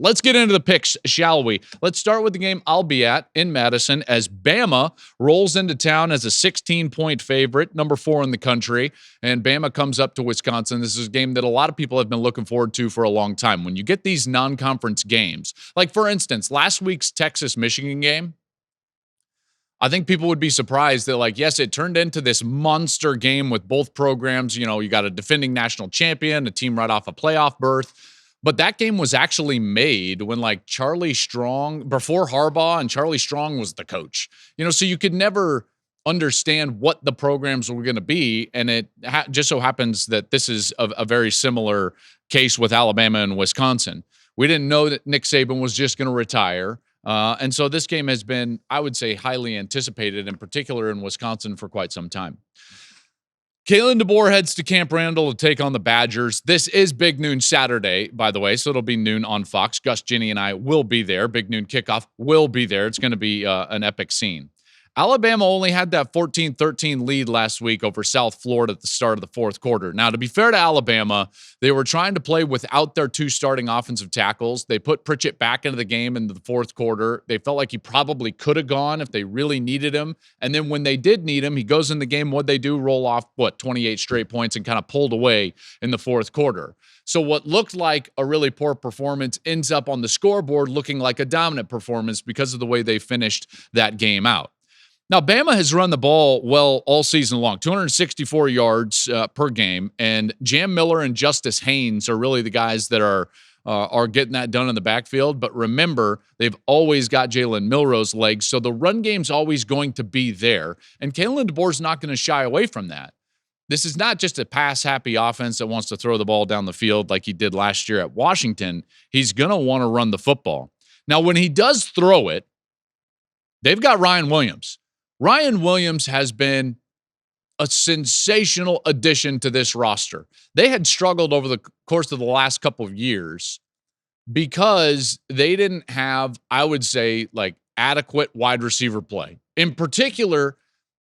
let's get into the picks, shall we? Let's start with the game I'll be at in Madison as Bama rolls into town as a 16-point favorite, number 4 in the country, and Bama comes up to Wisconsin. This is a game that a lot of people have been looking forward to for a long time. When you get these non-conference games, like for instance, last week's Texas-Michigan game, I think people would be surprised that, like, yes, it turned into this monster game with both programs. You know, you got a defending national champion, a team right off a playoff berth. But that game was actually made when, like, Charlie Strong, before Harbaugh, and Charlie Strong was the coach. You know, so you could never understand what the programs were going to be. And it just so happens that this is a very similar case with Alabama and Wisconsin. We didn't know that Nick Saban was just going to retire. And so this game has been, I would say, highly anticipated, in particular in Wisconsin, for quite some time. Kalen DeBoer heads to Camp Randall to take on the Badgers. This is Big Noon Saturday, by the way, so it'll be noon on Fox. Gus, Ginny, and I will be there. Big Noon kickoff will be there. It's going to be an epic scene. Alabama only had that 14-13 lead last week over South Florida at the start of the fourth quarter. Now, to be fair to Alabama, they were trying to play without their 2 starting offensive tackles. They put Pritchett back into the game in the fourth quarter. They felt like he probably could have gone if they really needed him. And then when they did need him, he goes in the game. What'd they do? Roll off, 28 straight points and kind of pulled away in the fourth quarter. So what looked like a really poor performance ends up on the scoreboard looking like a dominant performance because of the way they finished that game out. Now, Bama has run the ball well all season long, 264 yards per game, and Jam Miller and Justice Haynes are really the guys that are getting that done in the backfield. But remember, they've always got Jalen Milroe's legs, so the run game's always going to be there, and Kalen DeBoer's not going to shy away from that. This is not just a pass-happy offense that wants to throw the ball down the field like he did last year at Washington. He's going to want to run the football. Now, when he does throw it, they've got Ryan Williams. Ryan Williams has been a sensational addition to this roster. They had struggled over the course of the last couple of years because they didn't have, I would say, like, adequate wide receiver play. In particular,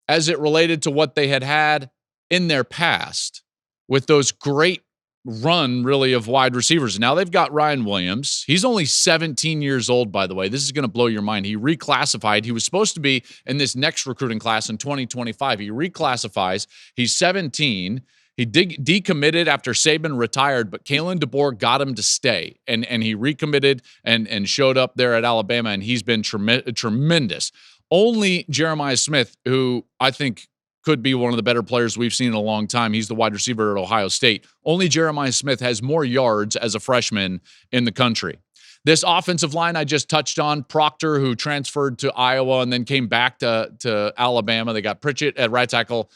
as it related to what they had in their past with those great run, really, of wide receivers. Now they've got Ryan Williams. He's only 17 years old, by the way. This is going to blow your mind. He reclassified. He was supposed to be in this next recruiting class in 2025. He reclassifies. He's 17. He decommitted after Saban retired, but Kalen DeBoer got him to stay, and he recommitted and showed up there at Alabama, and he's been tremendous. Only Jeremiah Smith, who I think could be one of the better players we've seen in a long time. He's the wide receiver at Ohio State. Only Jeremiah Smith has more yards as a freshman in the country. This offensive line I just touched on, Proctor, who transferred to Iowa and then came back to Alabama. They got Pritchett at right tackle.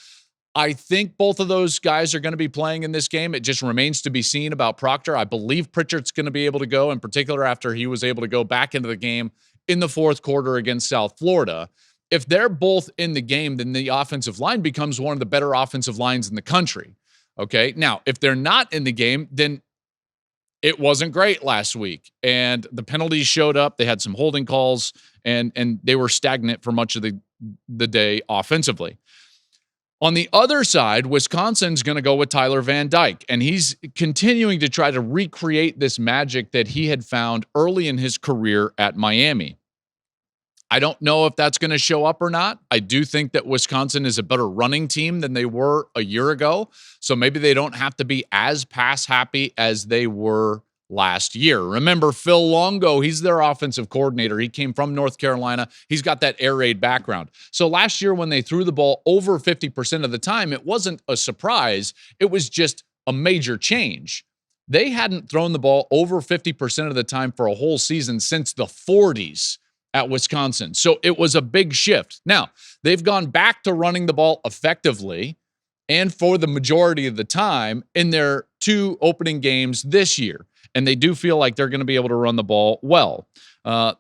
I think both of those guys are going to be playing in this game. It just remains to be seen about Proctor. I believe Pritchett's going to be able to go, in particular after he was able to go back into the game in the fourth quarter against South Florida. If they're both in the game, then the offensive line becomes one of the better offensive lines in the country. Okay. Now, if they're not in the game, then it wasn't great last week. And the penalties showed up. They had some holding calls and they were stagnant for much of the day offensively. On the other side, Wisconsin's going to go with Tyler Van Dyke, and he's continuing to try to recreate this magic that he had found early in his career at Miami. I don't know if that's going to show up or not. I do think that Wisconsin is a better running team than they were a year ago. So maybe they don't have to be as pass happy as they were last year. Remember, Phil Longo, he's their offensive coordinator. He came from North Carolina. He's got that air raid background. So last year when they threw the ball over 50% of the time, it wasn't a surprise. It was just a major change. They hadn't thrown the ball over 50% of the time for a whole season since the 40s. At Wisconsin. So it was a big shift. Now, they've gone back to running the ball effectively and for the majority of the time in their 2 opening games this year. And they do feel like they're going to be able to run the ball well.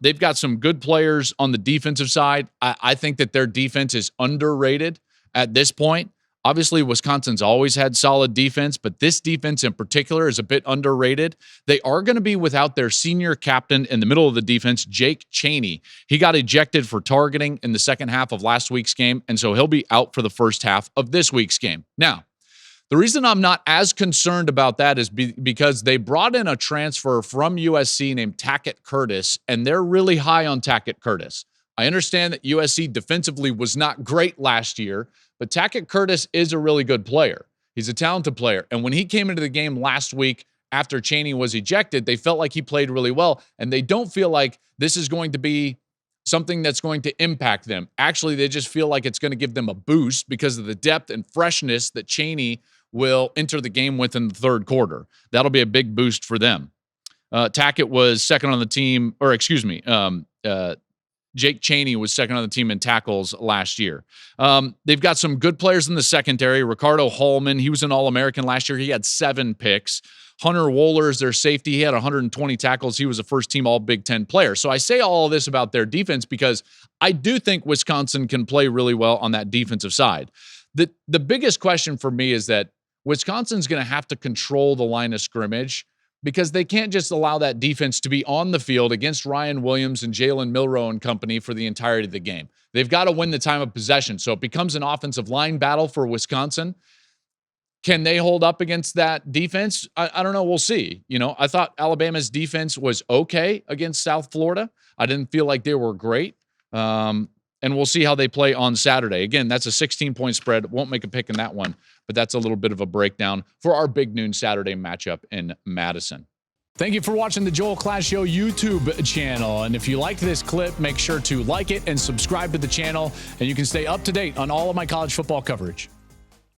They've got some good players on the defensive side. I think that their defense is underrated at this point. Obviously, Wisconsin's always had solid defense, but this defense in particular is a bit underrated. They are going to be without their senior captain in the middle of the defense, Jake Chaney. He got ejected for targeting in the second half of last week's game, and so he'll be out for the first half of this week's game. Now, The reason I'm not as concerned about that is because they brought in a transfer from USC named Tackett Curtis, and they're really high on Tackett Curtis. I understand that USC defensively was not great last year, but Tackett Curtis is a really good player. He's a talented player. And when he came into the game last week after Chaney was ejected, they felt like he played really well, and they don't feel like this is going to be something that's going to impact them. Actually, they just feel like it's going to give them a boost because of the depth and freshness that Chaney will enter the game with in the third quarter. That'll be a big boost for them. Tackett was second on the team, or excuse me, Jake Chaney was second on the team in tackles last year. They've got some good players in the secondary. Ricardo Hallman, he was an All-American last year. He had 7 picks. Hunter Wohler is their safety. He had 120 tackles. He was a first-team All-Big Ten player. So I say all of this about their defense because I do think Wisconsin can play really well on that defensive side. The biggest question for me is that Wisconsin's going to have to control the line of scrimmage because they can't just allow that defense to be on the field against Ryan Williams and Jalen Milroe and company for the entirety of the game. They've got to win the time of possession. So it becomes an offensive line battle for Wisconsin. Can they hold up against that defense? I don't know. We'll see. I thought Alabama's defense was okay against South Florida. I didn't feel like they were great. And we'll see how they play on Saturday. Again, that's a 16-point spread. Won't make a pick in that one, but that's a little bit of a breakdown for our big noon Saturday matchup in Madison. Thank you for watching the Joel Klatt Show YouTube channel. And if you liked this clip, make sure to like it and subscribe to the channel, and you can stay up to date on all of my college football coverage.